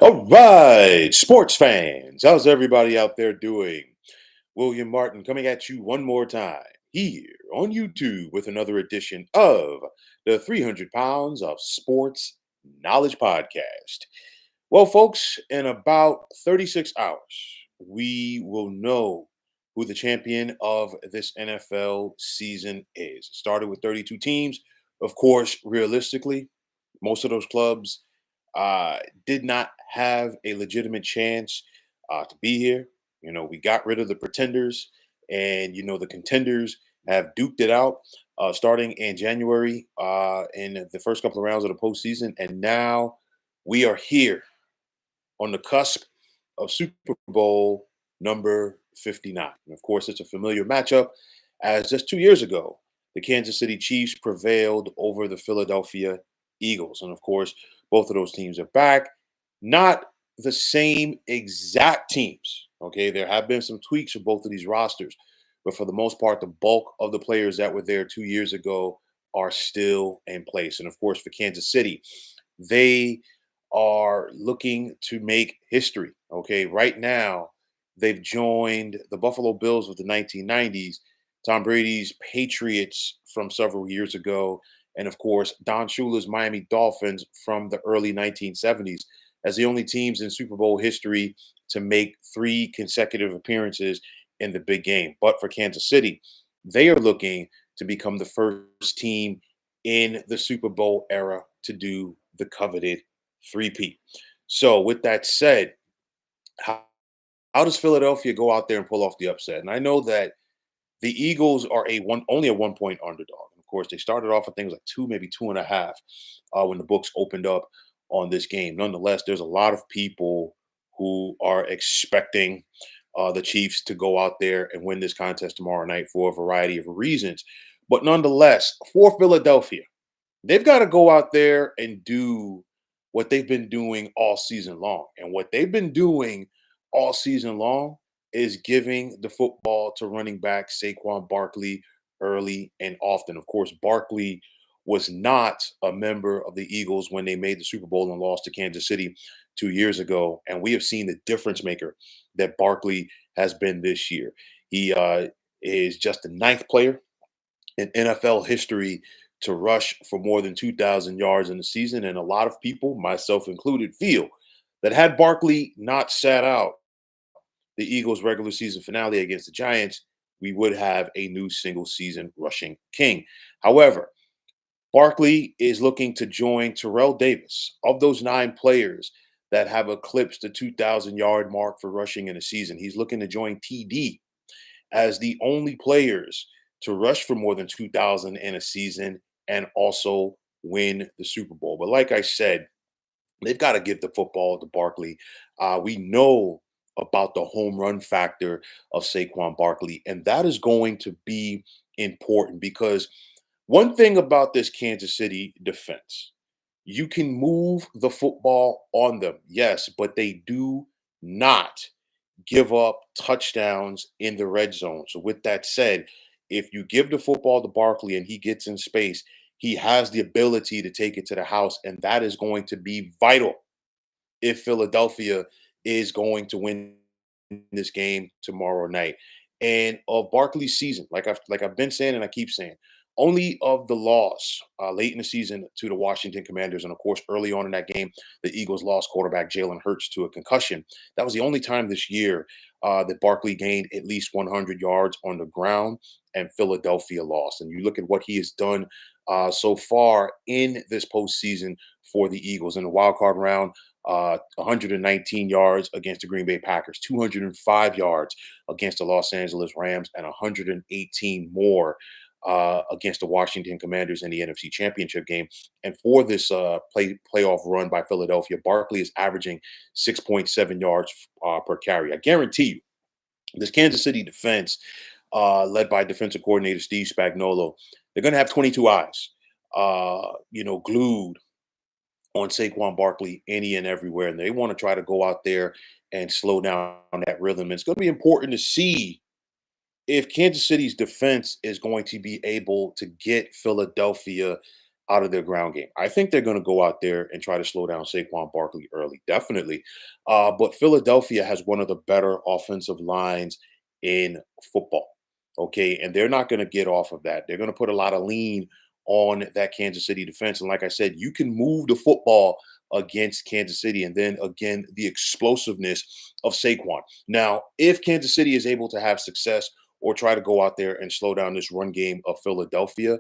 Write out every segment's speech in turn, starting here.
All right, sports fans, how's everybody out there doing? William Martin coming at you one more time here on YouTube with another edition of the 300 Pounds of Sports Knowledge Podcast. Well, folks, in about 36 hours, we will know who the champion of this NFL season is. It started with 32 teams. Of course, realistically, most of those clubs uh, did not have a legitimate chance to be here. We got rid of the pretenders, and the contenders have duked it out starting in January in the first couple of rounds of the postseason, and now we are here on the cusp of Super Bowl number 59. And of course, it's a familiar matchup as just 2 years ago, the Kansas City Chiefs prevailed over the Philadelphia Eagles. And of course, both of those teams are back. Not the same exact teams. Okay. There have been some tweaks for both of these rosters, but for the most part, the bulk of the players that were there 2 years ago are still in place. And of course, for Kansas City, they are looking to make history. Okay, right now they've joined the Buffalo Bills of the 1990s, Tom Brady's Patriots from several years ago, and of course Don Shula's Miami Dolphins from the early 1970s as the only teams in Super Bowl history to make three consecutive appearances in the big game. But for Kansas City, they are looking to become the first team in the Super Bowl era to do the coveted three-peat. So, with that said, how, how does Philadelphia go out there and pull off the upset? And I know that the Eagles are only a 1 point underdog. Of course, they started off with things like two, maybe 2.5, when the books opened up on this game. Nonetheless, there's a lot of people who are expecting the Chiefs to go out there and win this contest tomorrow night for a variety of reasons. But nonetheless, for Philadelphia, they've got to go out there and do what they've been doing all season long. And what they've been doing all season long is giving the football to running back Saquon Barkley early and often. Of course, Barkley was not a member of the Eagles when they made the Super Bowl and lost to Kansas City 2 years ago. And we have seen the difference maker that Barkley has been this year. He is just the ninth player in NFL history to rush for more than 2,000 yards in the season. And a lot of people, myself included, feel that had Barkley not sat out the Eagles' regular season finale against the Giants, we would have a new single season rushing king. However, Barkley is looking to join Terrell Davis. Of those nine players that have eclipsed the 2,000-yard mark for rushing in a season, he's looking to join TD as the only players to rush for more than 2,000 in a season and also win the Super Bowl. But like I said, they've got to give the football to Barkley. We know about the home run factor of Saquon Barkley, and that is going to be important because one thing about this Kansas City defense, you can move the football on them, yes, but they do not give up touchdowns in the red zone. So, with that said, if you give the football to Barkley and he gets in space, he has the ability to take it to the house, and that is going to be vital if Philadelphia is going to win this game tomorrow night. And of Barkley's season, like I've been saying and I keep saying, only of the loss late in the season to the Washington Commanders, and of course early on in that game, the Eagles lost quarterback Jalen Hurts to a concussion. That was the only time this year that Barkley gained at least 100 yards on the ground, and Philadelphia lost. And you look at what he has done so far in this postseason for the Eagles in the wild card round. 119 yards against the Green Bay Packers, 205 yards against the Los Angeles Rams, and 118 more against the Washington Commanders in the NFC Championship game. And for this playoff run by Philadelphia, Barkley is averaging 6.7 yards per carry. I guarantee you, this Kansas City defense, led by defensive coordinator Steve Spagnuolo, they're going to have 22 eyes, glued on Saquon Barkley any and everywhere. And they want to try to go out there and slow down that rhythm. It's going to be important to see if Kansas City's defense is going to be able to get Philadelphia out of their ground game. I think they're going to go out there and try to slow down Saquon Barkley early, definitely. But Philadelphia has one of the better offensive lines in football. Okay, and they're not going to get off of that. They're going to put a lot of lean on that Kansas City defense. And like I said, you can move the football against Kansas City, and then again the explosiveness of Saquon. Now, if Kansas City is able to have success or try to go out there and slow down this run game of Philadelphia,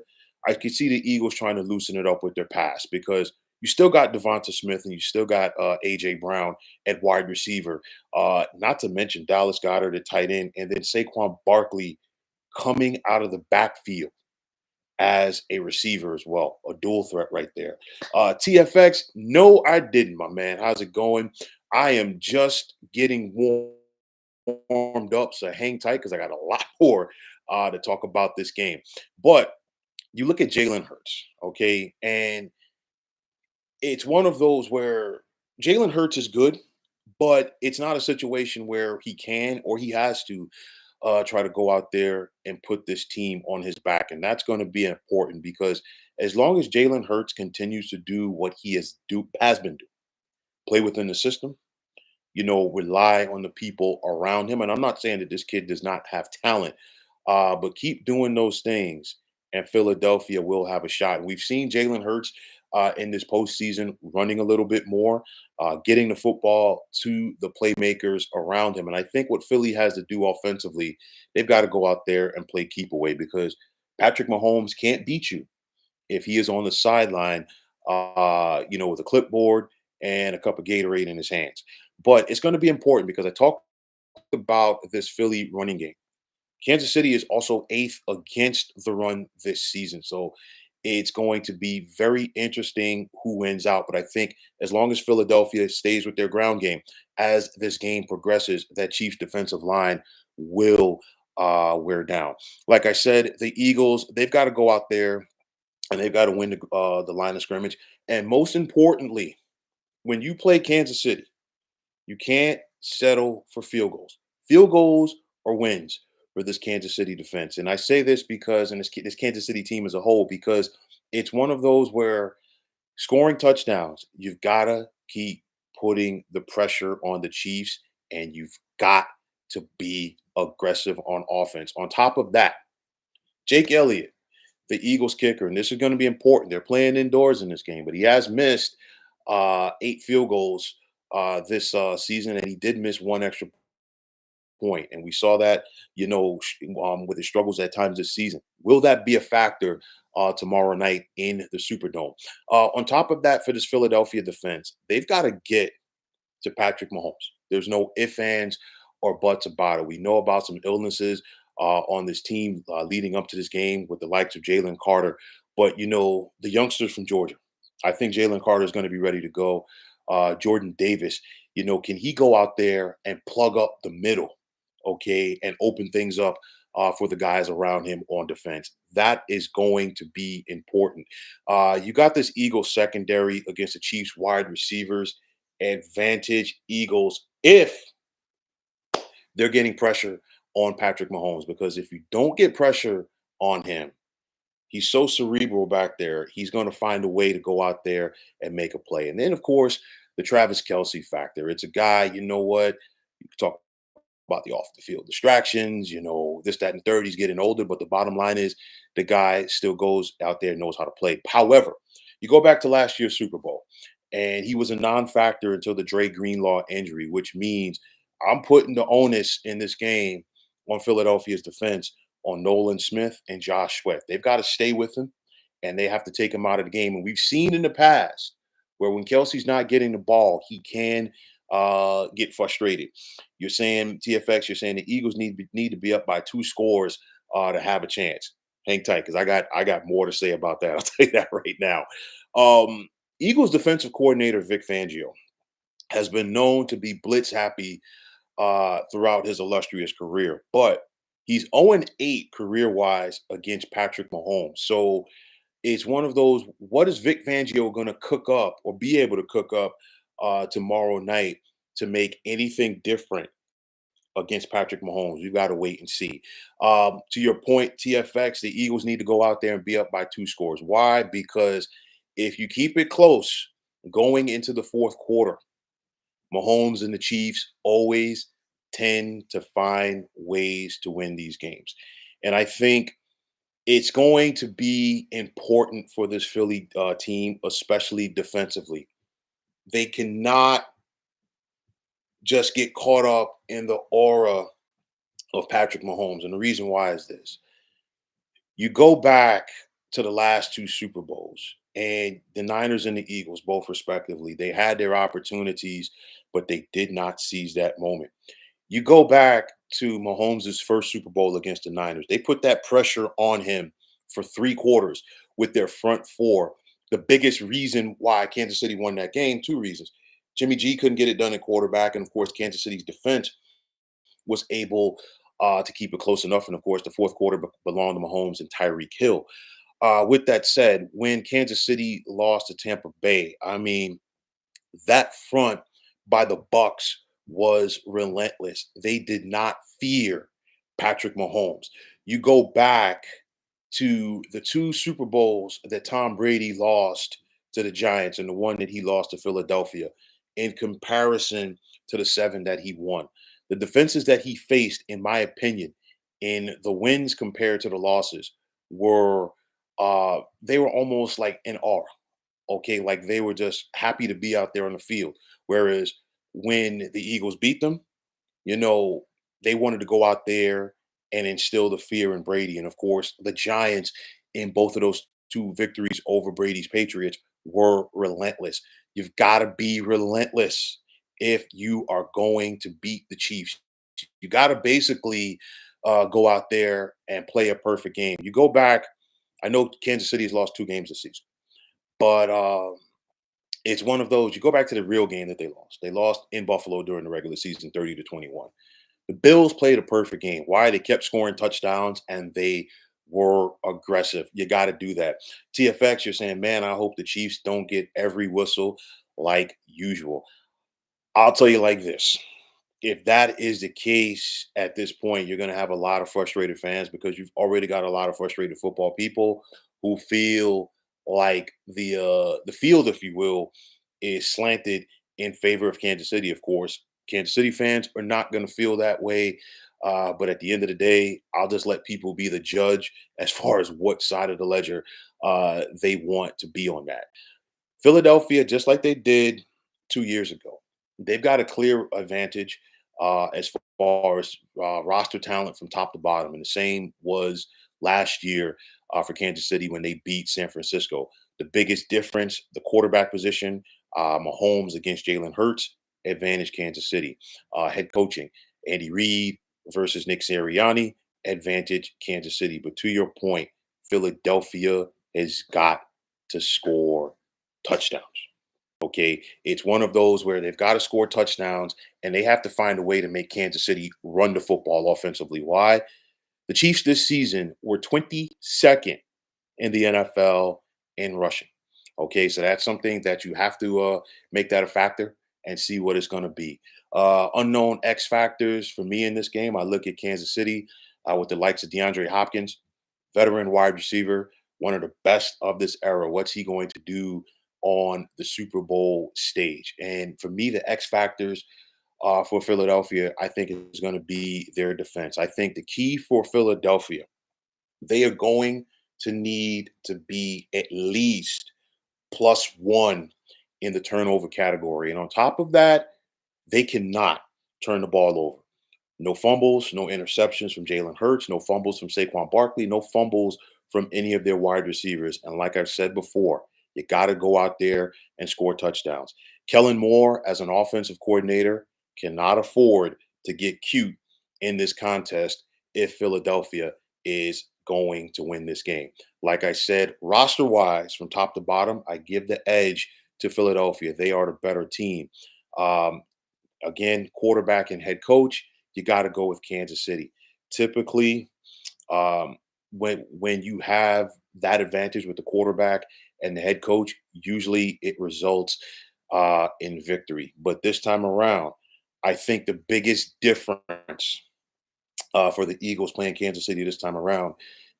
I could see the Eagles trying to loosen it up with their pass because you still got Devonta Smith and you still got AJ Brown at wide receiver. Not to mention Dallas Goddard at tight end, and then Saquon Barkley coming out of the backfield as a receiver as well. A dual threat right there. TFX, no, I didn't, my man. How's it going? I am just getting warmed up, so hang tight because I got a lot more to talk about this game. But you look at Jalen Hurts, okay, and it's one of those where Jalen Hurts is good, but it's not a situation where he can or he has to try to go out there and put this team on his back, and that's going to be important because as long as Jalen Hurts continues to do what he has been doing, play within the system, rely on the people around him. And I'm not saying that this kid does not have talent, but keep doing those things, and Philadelphia will have a shot. And we've seen Jalen Hurts in this postseason running a little bit more, getting the football to the playmakers around him. And I think what Philly has to do offensively, they've got to go out there and play keep away because Patrick Mahomes can't beat you if he is on the sideline, with a clipboard and a cup of Gatorade in his hands. But it's going to be important because I talked about this Philly running game. Kansas City is also eighth against the run this season. So it's going to be very interesting who wins out. But I think as long as Philadelphia stays with their ground game as this game progresses, that Chiefs defensive line will wear down. Like I said, the Eagles, they've got to go out there and they've got to win the line of scrimmage. And most importantly, when you play Kansas City, you can't settle for field goals. Field goals or wins for this Kansas City defense. And I say this because, and this Kansas City team as a whole, because it's one of those where scoring touchdowns, you've got to keep putting the pressure on the Chiefs and you've got to be aggressive on offense. On top of that, Jake Elliott, the Eagles kicker, and this is going to be important. They're playing indoors in this game, but he has missed 8 field goals this season, and he did miss one extra point. And we saw that, with his struggles at times this season. Will that be a factor tomorrow night in the Superdome? On top of that, for this Philadelphia defense, they've got to get to Patrick Mahomes. There's no ifs, ands, or buts about it. We know about some illnesses on this team leading up to this game with the likes of Jalen Carter. But, the youngsters from Georgia, I think Jalen Carter is going to be ready to go. Jordan Davis, can he go out there and plug up the middle, okay, and open things up for the guys around him on defense? That is going to be important. You got this Eagles secondary against the Chiefs wide receivers. Advantage Eagles if they're getting pressure on Patrick Mahomes, because if you don't get pressure on him, he's so cerebral back there. He's going to find a way to go out there and make a play. And then, of course, the Travis Kelsey factor. It's a guy, you know what? You can talk about the off the field distractions, this, that, and third. He's getting older, but the bottom line is the guy still goes out there and knows how to play. However, you go back to last year's Super Bowl, and he was a non-factor until the Dre Greenlaw injury, which means I'm putting the onus in this game on Philadelphia's defense on Nolan Smith and Josh Sweat. They've got to stay with him, and they have to take him out of the game. And we've seen in the past where when Kelsey's not getting the ball, he can get frustrated. You're saying TFX. You're saying the Eagles need to be up by 2 scores to have a chance. Hang tight, because I got more to say about that. I'll tell you that right now. Eagles defensive coordinator Vic Fangio has been known to be blitz happy throughout his illustrious career, but he's 0-8 career wise against Patrick Mahomes. So it's one of those. What is Vic Fangio going to cook up or be able to cook up tomorrow night to make anything different against Patrick Mahomes. You got to wait and see. To your point, TFX, the Eagles need to go out there and be up by 2 scores. Why? Because if you keep it close going into the fourth quarter, Mahomes and the Chiefs always tend to find ways to win these games. And I think it's going to be important for this Philly team, especially defensively. They cannot just get caught up in the aura of Patrick Mahomes. And the reason why is this: you go back to the last 2 Super Bowls, and the Niners and the Eagles, both respectively, they had their opportunities, but they did not seize that moment. You go back to Mahomes' first Super Bowl against the Niners, they put that pressure on him for 3 quarters with their front four. The biggest reason why Kansas City won that game, 2 reasons. Jimmy G couldn't get it done at quarterback, and of course, Kansas City's defense was able to keep it close enough. And of course, the fourth quarter belonged to Mahomes and Tyreek Hill. With that said, when Kansas City lost to Tampa Bay, I mean, that front by the Bucks was relentless. They did not fear Patrick Mahomes. You go back to the 2 Super Bowls that Tom Brady lost to the Giants and the one that he lost to Philadelphia in comparison to the 7 that he won. The defenses that he faced, in my opinion, in the wins compared to the losses were they were almost like in awe. Okay, like they were just happy to be out there on the field. Whereas when the Eagles beat them, you know, they wanted to go out there and instill the fear in Brady. And of course, the Giants in both of those 2 victories over Brady's Patriots were relentless. You've got to be relentless if you are going to beat the Chiefs. You got to basically go out there and play a perfect game. You go back, I know Kansas City has lost 2 games this season, but it's one of those. You go back to the real game that they lost. They lost in Buffalo during the regular season, 30-21. The Bills played a perfect game. Why? They kept scoring touchdowns and they were aggressive. You got to do that. TFX, you're saying, man, I hope the Chiefs don't get every whistle like usual. I'll tell you like this: if that is the case at this point, you're going to have a lot of frustrated fans because you've already got a lot of frustrated football people who feel like the field, if you will, is slanted in favor of Kansas City. Of course, Kansas City fans are not going to feel that way. But at the end of the day, I'll just let people be the judge as far as what side of the ledger they want to be on that. Philadelphia, just like they did 2 years ago, they've got a clear advantage as far as roster talent from top to bottom. And the same was last year for Kansas City when they beat San Francisco. The biggest difference, the quarterback position, Mahomes against Jalen Hurts, advantage Kansas City. Head coaching, Andy Reid versus Nick Sirianni, advantage Kansas City. But to your point, Philadelphia has got to score touchdowns. Okay. It's one of those where they've got to score touchdowns and they have to find a way to make Kansas City run the football offensively. Why? The Chiefs this season were 22nd in the NFL in rushing. Okay. So that's something that you have to make that a factor and see what it's going to be. Unknown X factors for me in this game. I look at Kansas City with the likes of DeAndre Hopkins, veteran wide receiver, one of the best of this era. What's he going to do on the Super Bowl stage? And for me, the X factors for Philadelphia, I think is going to be their defense. I think the key for Philadelphia, they are going to need to be at least +1 in the turnover category. And on top of that, they cannot turn the ball over. No fumbles, no interceptions from Jalen Hurts, no fumbles from Saquon Barkley, no fumbles from any of their wide receivers. And like I've said before, you got to go out there and score touchdowns. Kellen Moore, as an offensive coordinator, cannot afford to get cute in this contest if Philadelphia is going to win this game. Like I said, roster wise, from top to bottom, I give the edge to Philadelphia. They are the better team. Um, Again, quarterback and head coach, you got to go with Kansas City. Typically, um, when you have that advantage with the quarterback and the head coach, usually it results in victory. But this time around, I think the biggest difference for the Eagles playing Kansas City this time around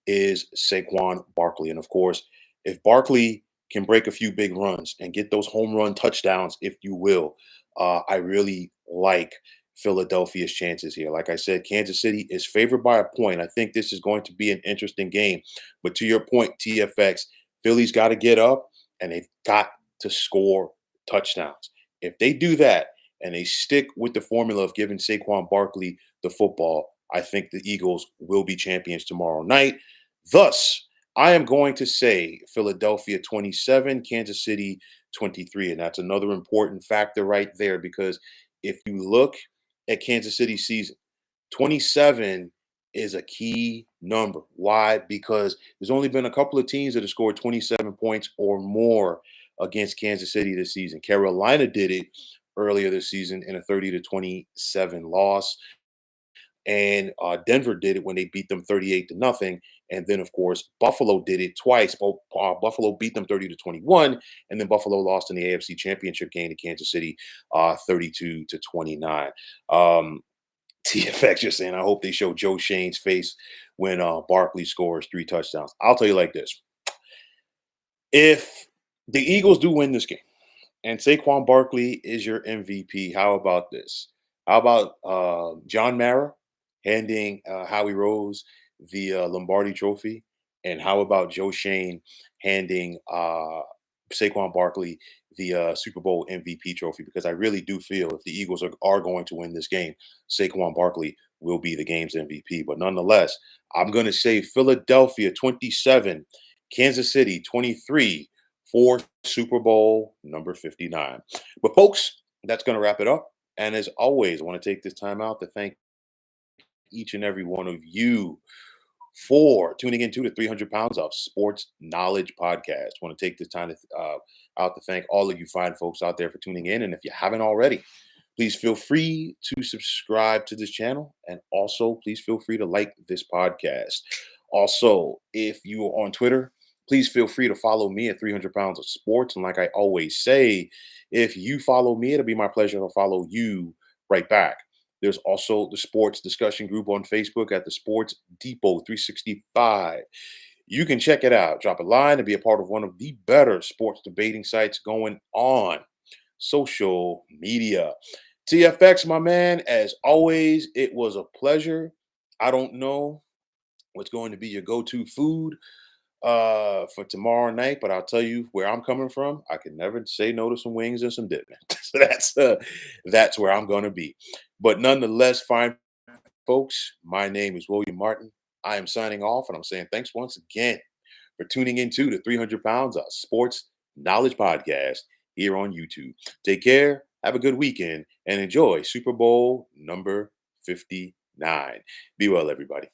is Saquon Barkley. And of course, if Barkley can break a few big runs and get those home run touchdowns, if you will, I really like Philadelphia's chances here. Like I said, Kansas City is favored by a point. I think this is going to be an interesting game. But to your point, TFX, Philly's got to get up and they've got to score touchdowns. If they do that and they stick with the formula of giving Saquon Barkley the football, I think the Eagles will be champions tomorrow night. Thus, I am going to say Philadelphia 27, Kansas City 23. And that's another important factor right there because if you look at Kansas City's season, 27 is a key number. Why? Because there's only been a couple of teams that have scored 27 points or more against Kansas City this season. Carolina did it earlier this season in a 30-27 loss. And Denver did it when they beat them 38-0. And then, of course, Buffalo did it twice. Buffalo beat them 30-21, and then Buffalo lost in the AFC Championship game to Kansas City 32-29. TFX just saying, I hope they show Joe Shane's face when Barkley scores 3 touchdowns. I'll tell you like this. If the Eagles do win this game, and Saquon Barkley is your MVP. How about this? How about John Mara handing Howie Rose the Lombardi Trophy? And how about Joe Shane handing Saquon Barkley the Super Bowl MVP trophy? Because I really do feel if the Eagles are going to win this game, Saquon Barkley will be the game's MVP. But nonetheless, I'm going to say Philadelphia 27, Kansas City 23 for Super Bowl number 59. But folks, that's going to wrap it up. And as always, I want to take this time out to thank each and every one of you for tuning into the 300 Pounds of Sports Knowledge podcast. I want to take this time out to thank all of you fine folks out there for tuning in. And if you haven't already, please feel free to subscribe to this channel. And also, please feel free to like this podcast. Also, if you are on Twitter, please feel free to follow me at 300 Pounds of Sports. And like I always say, if you follow me, it'll be my pleasure to follow you right back. There's also the sports discussion group on Facebook at the Sports Depot 365. You can check it out, drop a line, and be a part of one of the better sports debating sites going on social media. TFX, my man, as always, it was a pleasure. I don't know what's going to be your go-to food for tomorrow night, but I'll tell you where I'm coming from. I can never say no to some wings and some dip. So that's where I'm going to be. But nonetheless, fine folks, my name is William Martin. I am signing off, and I'm saying thanks once again for tuning into the 300 Pounds of Sports Knowledge podcast here on YouTube. Take care, have a good weekend, and enjoy Super Bowl number 59. Be well, everybody.